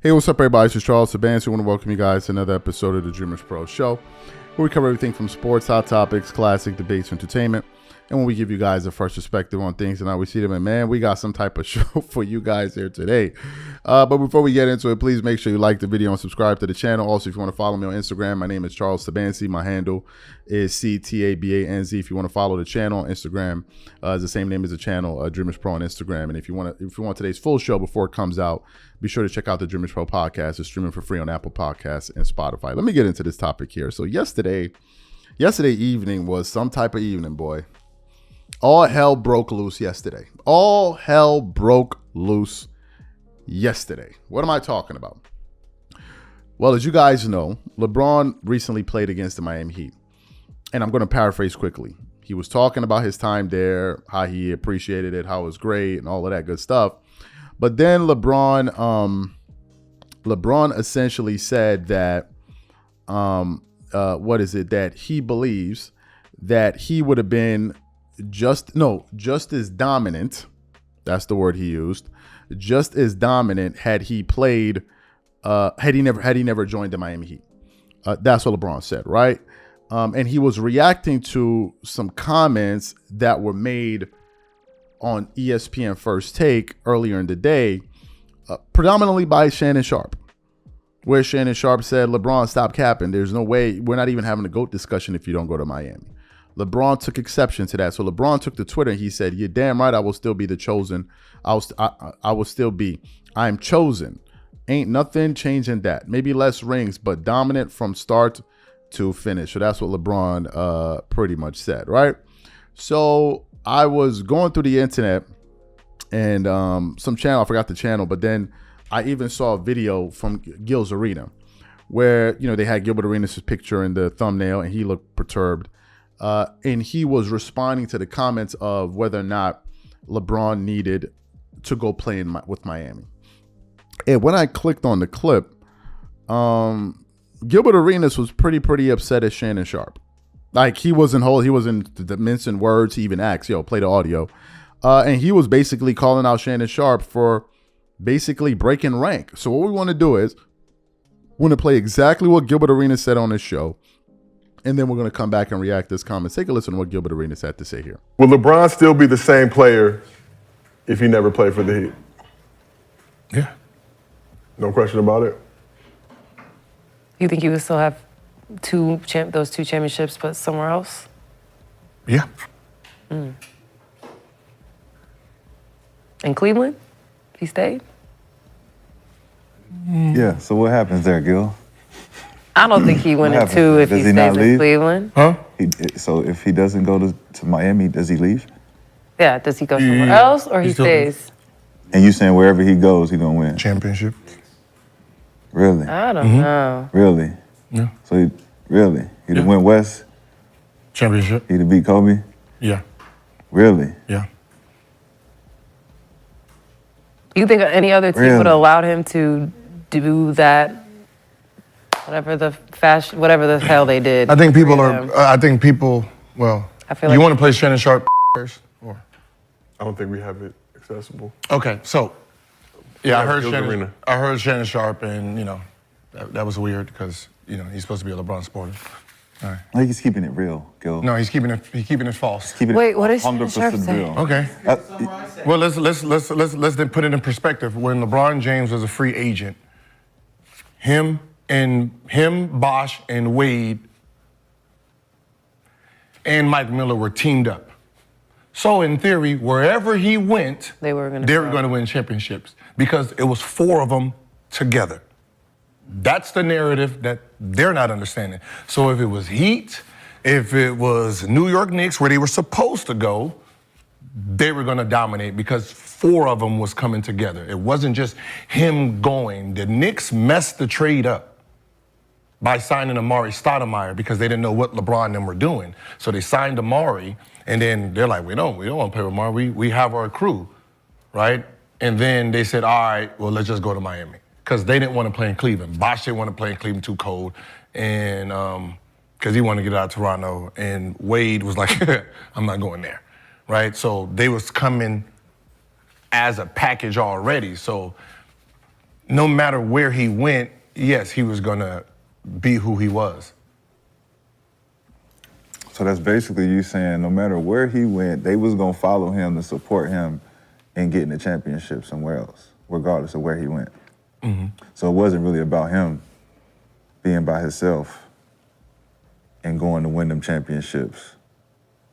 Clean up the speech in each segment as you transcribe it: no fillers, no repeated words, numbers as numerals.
Hey, what's up, everybody? This is Charles Sabansi. I want to welcome you guys to another episode of the Dreamers Pro Show, where we cover everything from sports, hot topics, classic debates, entertainment, and when we give you guys a fresh perspective on things and how we see them. And man, we got some type of show for you guys here today. But before we get into it, please make sure you like the video and subscribe to the channel. Also, if you want to follow me on Instagram, my name is Charles Sabansi. My handle is CTABANZ. If you want to follow the channel on Instagram, it's the same name as the channel, Dreamers Pro on Instagram. And if you want today's full show before it comes out, be sure to check out the Dreamers Pro podcast. It's streaming for free on Apple Podcasts and Spotify. Let me get into this topic here. So yesterday evening was some type of evening, boy. All hell broke loose yesterday. All hell broke loose yesterday. What am I talking about? Well, as you guys know, LeBron recently played against the Miami Heat. And I'm going to paraphrase quickly. He was talking about his time there, how he appreciated it, how it was great, and all of that good stuff. But then LeBron essentially said that, that he believes that he would have been just as dominant. That's the word he used. Just as dominant had he played, had he never joined the Miami Heat. That's what LeBron said, right? And he was reacting to some comments that were made on ESPN First Take earlier in the day, predominantly by Shannon Sharpe, where Shannon Sharpe said, LeBron, stop capping. There's no way. We're not even having a GOAT discussion if you don't go to Miami. LeBron took exception to that. So LeBron took to Twitter and he said, you're damn right, I will still be the chosen. I will still be. I'm chosen. Ain't nothing changing that. Maybe less rings, but dominant from start to finish. So that's what LeBron pretty much said, right? So I was going through the internet and some channel, I forgot the channel, but then I even saw a video from Gilbert Arenas where, they had Gilbert Arenas' picture in the thumbnail and he looked perturbed. And he was responding to the comments of whether or not LeBron needed to go play with Miami. And when I clicked on the clip, Gilbert Arenas was pretty upset at Shannon Sharpe. Like he wasn't mincing words. He even asked, play the audio. And he was basically calling out Shannon Sharpe for basically breaking rank. So what we want to do is we're going to play exactly what Gilbert Arenas said on his show. And then we're going to come back and react to his comments. Take a listen to what Gilbert Arenas had to say here. Will LeBron still be the same player if he never played for the Heat? Yeah. No question about it? You think he would still have those two championships, but somewhere else? Yeah. In Cleveland, if he stayed? Yeah, so what happens there, Gil? I don't think he went into if he stays in Cleveland. Huh? So if he doesn't go to Miami, does he leave? Yeah, does he go somewhere else or he stays? And you saying wherever he goes, he gonna win? Championship. Really? I don't know. Really? Yeah. So he'd went West? Championship. He'd beat Kobe? Yeah. Really? Yeah. You think any other team would have allowed him to do that? Whatever the hell they did. I think people well, I feel you like want to play Shannon Sharpe first? Or? I don't think we have it accessible. Okay, so, yeah, I Gilbert Arenas. heard Shannon Sharpe and, that was weird because, he's supposed to be a LeBron supporter. All right. I think he's keeping it real, Gil. No, he's keeping it false. Wait, what is Shannon Sharpe saying? Okay. Well, let's then put it in perspective. When LeBron James was a free agent, him, Bosh, and Wade, and Mike Miller were teamed up. So in theory, wherever he went, they were going to win championships because it was four of them together. That's the narrative that they're not understanding. So if it was Heat, if it was New York Knicks, where they were supposed to go, they were going to dominate because four of them was coming together. It wasn't just him going. The Knicks messed the trade up by signing Amari Stoudemire because they didn't know what LeBron and them were doing. So they signed Amari, and then they're like, we don't want to play with Amari. We have our crew, right? And then they said, all right, well, let's just go to Miami because they didn't want to play in Cleveland. Bosh didn't want to play in Cleveland, too cold, and because he wanted to get out of Toronto. And Wade was like, I'm not going there, right? So they was coming as a package already. So no matter where he went, yes, he was going to be who he was. So that's basically you saying no matter where he went, they was going to follow him to support him in getting the championship somewhere else, regardless of where he went. Mm-hmm. So it wasn't really about him being by himself and going to win them championships.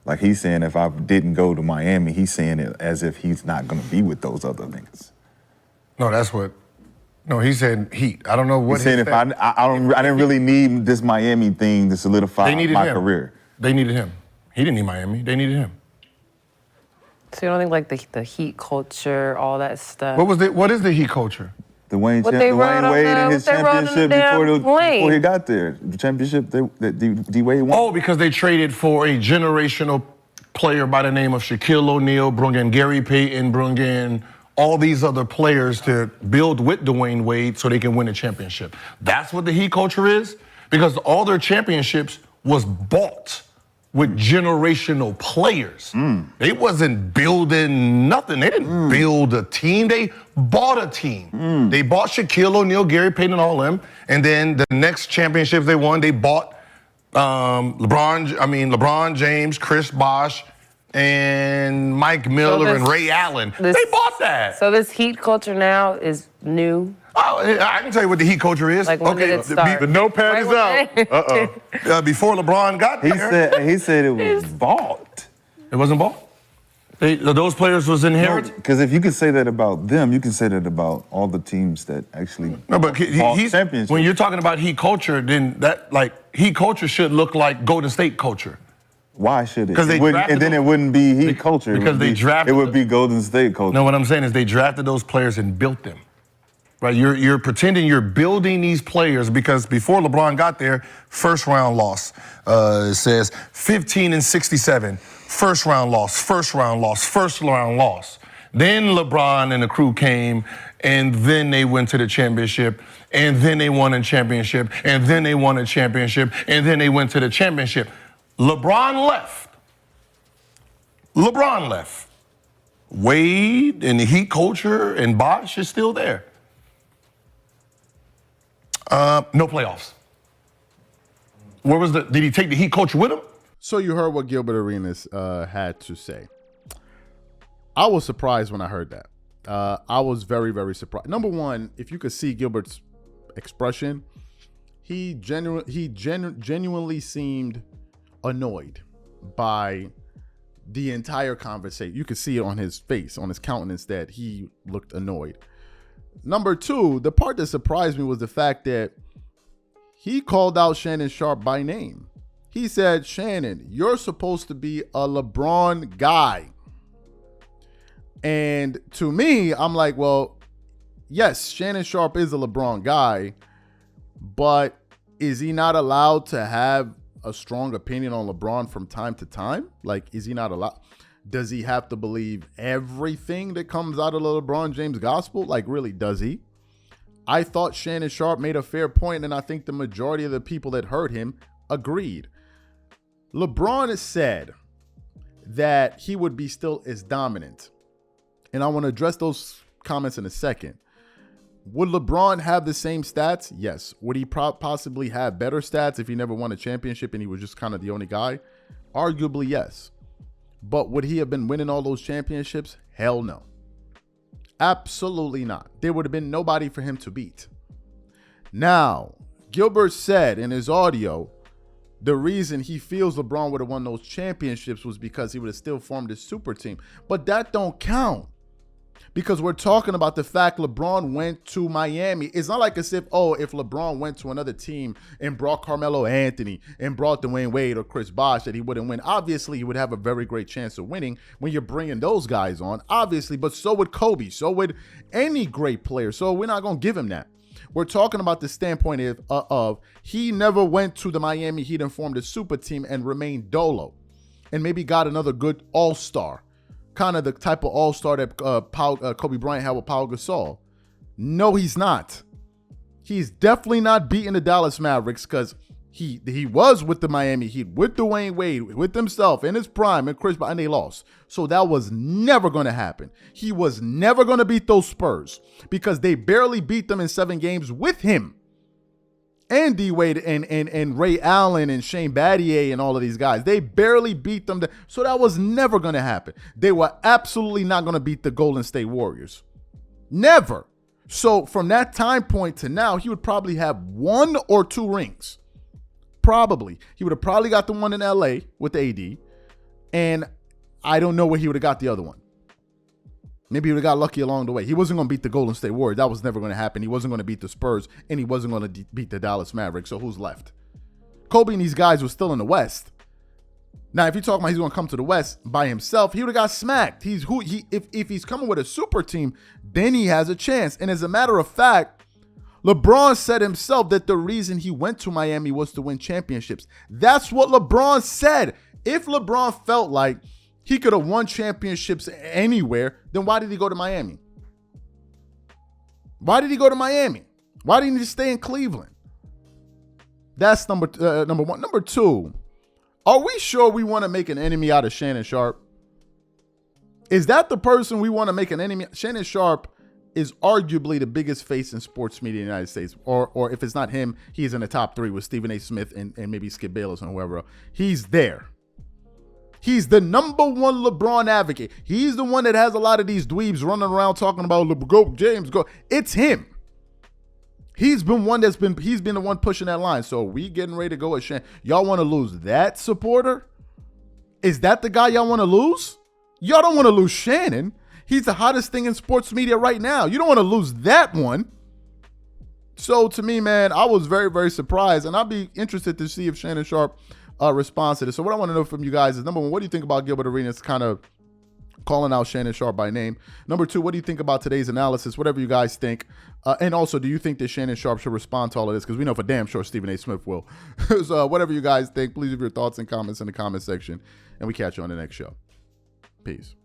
Like he's saying if I didn't go to Miami, he's saying it as if he's not going to be with those other niggas. No, he said Heat. I don't know what he's saying. If I didn't really need this Miami thing to solidify my career. They needed him. He didn't need Miami. They needed him. So you don't think like the Heat culture, all that stuff? What is the Heat culture? Dwayne Wade and his championship before he got there. The championship that D-Wade won. Oh, because they traded for a generational player by the name of Shaquille O'Neal, brought in Gary Payton, brought in all these other players to build with Dwayne Wade so they can win a championship. That's what the Heat culture is, because all their championships was bought with generational players. They wasn't building nothing. They didn't build a team. They bought a team. They bought Shaquille O'Neal, Gary Payton, and all them. And then the next championships they won, they bought LeBron James, Chris Bosh, and Mike Miller and Ray Allen. They bought that. So this Heat culture now is new? Oh, I can tell you what the Heat culture is. Like when did it start? The notepad is out. Before LeBron got there. He said it was bought. It wasn't bought? Those players was inherited? Because if you can say that about them, you can say that about all the teams that actually bought championships. When you're talking about Heat culture, then Heat culture should look like Golden State culture. Why should it? Because it wouldn't be Heat culture. Because it would be Golden State culture. No, what I'm saying is they drafted those players and built them. Right, you're pretending you're building these players because before LeBron got there, first round loss. It says 15-67, first round loss, first round loss, first round loss. Then LeBron and the crew came, and then they went to the championship, and then they won a championship, and then they won a championship, and then they went to the championship. LeBron left. Wade and the Heat culture and Bosh is still there. No playoffs. Did he take the Heat culture with him? So you heard what Gilbert Arenas had to say. I was surprised when I heard that. I was very, very surprised. Number one, if you could see Gilbert's expression, he genuinely seemed annoyed by the entire conversation. You could see it on his face, on his countenance, that he looked annoyed. Number two, the part that surprised me was the fact that he called out Shannon Sharpe by name. He said, Shannon, you're supposed to be a LeBron guy. And to me, I'm like, well, yes, Shannon Sharpe is a LeBron guy, but is he not allowed to have a strong opinion on LeBron from time to time? Like, is he not allowed? Does he have to believe everything that comes out of the LeBron James gospel? Like, really, does he? I thought Shannon Sharpe made a fair point, and I think the majority of the people that heard him agreed. LeBron has said that he would be still as dominant. And I want to address those comments in a second. Would LeBron have the same stats? Yes. Would he possibly have better stats if he never won a championship and he was just kind of the only guy? Arguably, yes. But would he have been winning all those championships? Hell no. Absolutely not. There would have been nobody for him to beat. Now, Gilbert said in his audio, the reason he feels LeBron would have won those championships was because he would have still formed his super team. But that don't count. Because we're talking about the fact LeBron went to Miami. It's not like as if, if LeBron went to another team and brought Carmelo Anthony and brought Dwayne Wade or Chris Bosh that he wouldn't win. Obviously, he would have a very great chance of winning when you're bringing those guys on. Obviously, but so would Kobe. So would any great player. So we're not going to give him that. We're talking about the standpoint of he never went to the Miami Heat and formed a super team and remained dolo and maybe got another good all-star. Kind of the type of all-star that Kobe Bryant had with Pau Gasol. No, he's not. He's definitely not beating the Dallas Mavericks because He was with the Miami Heat, with Dwayne Wade, with himself in his prime, and Chris, and they lost. So that was never going to happen. He was never going to beat those Spurs because they barely beat them in 7 games with him. And D Wade and Ray Allen and Shane Battier and all of these guys. They barely beat them. So that was never going to happen. They were absolutely not going to beat the Golden State Warriors. Never. So from that time point to now, he would probably have 1 or 2 rings. Probably. He would have probably got the one in LA with AD. And I don't know where he would have got the other one. Maybe he would have got lucky along the way. He wasn't going to beat the Golden State Warriors. That was never going to happen. He wasn't going to beat the Spurs. And he wasn't going to beat the Dallas Mavericks. So who's left? Kobe and these guys were still in the West. Now, if you're talking about he's going to come to the West by himself, he would have got smacked. If he's coming with a super team, then he has a chance. And as a matter of fact, LeBron said himself that the reason he went to Miami was to win championships. That's what LeBron said. If LeBron felt like he could have won championships anywhere, then why did he go to Miami? Why did he go to Miami? Why didn't he stay in Cleveland? That's number 1. Number 2, are we sure we want to make an enemy out of Shannon Sharpe? Is that the person we want to make an enemy? Shannon Sharpe is arguably the biggest face in sports media in the United States. Or if it's not him, he's in the top 3 with Stephen A. Smith and maybe Skip Bayless and whoever else. He's there. He's the number 1 LeBron advocate. He's the one that has a lot of these dweebs running around talking about go James, go. It's him. He's been the one pushing that line. So we getting ready to go at Shannon. Y'all want to lose that supporter? Is that the guy y'all want to lose? Y'all don't want to lose Shannon. He's the hottest thing in sports media right now. You don't want to lose that one. So to me, man, I was very, very surprised. And I'll be interested to see if Shannon Sharpe responds to this. So what I want to know from you guys is, number 1, what do you think about Gilbert Arenas kind of calling out Shannon Sharpe by name? Number 2, what do you think about today's analysis? Whatever you guys think. And also, do you think that Shannon Sharpe should respond to all of this? Because we know for damn sure Stephen A. Smith will. So whatever you guys think, please leave your thoughts and comments in the comment section. And we catch you on the next show. Peace.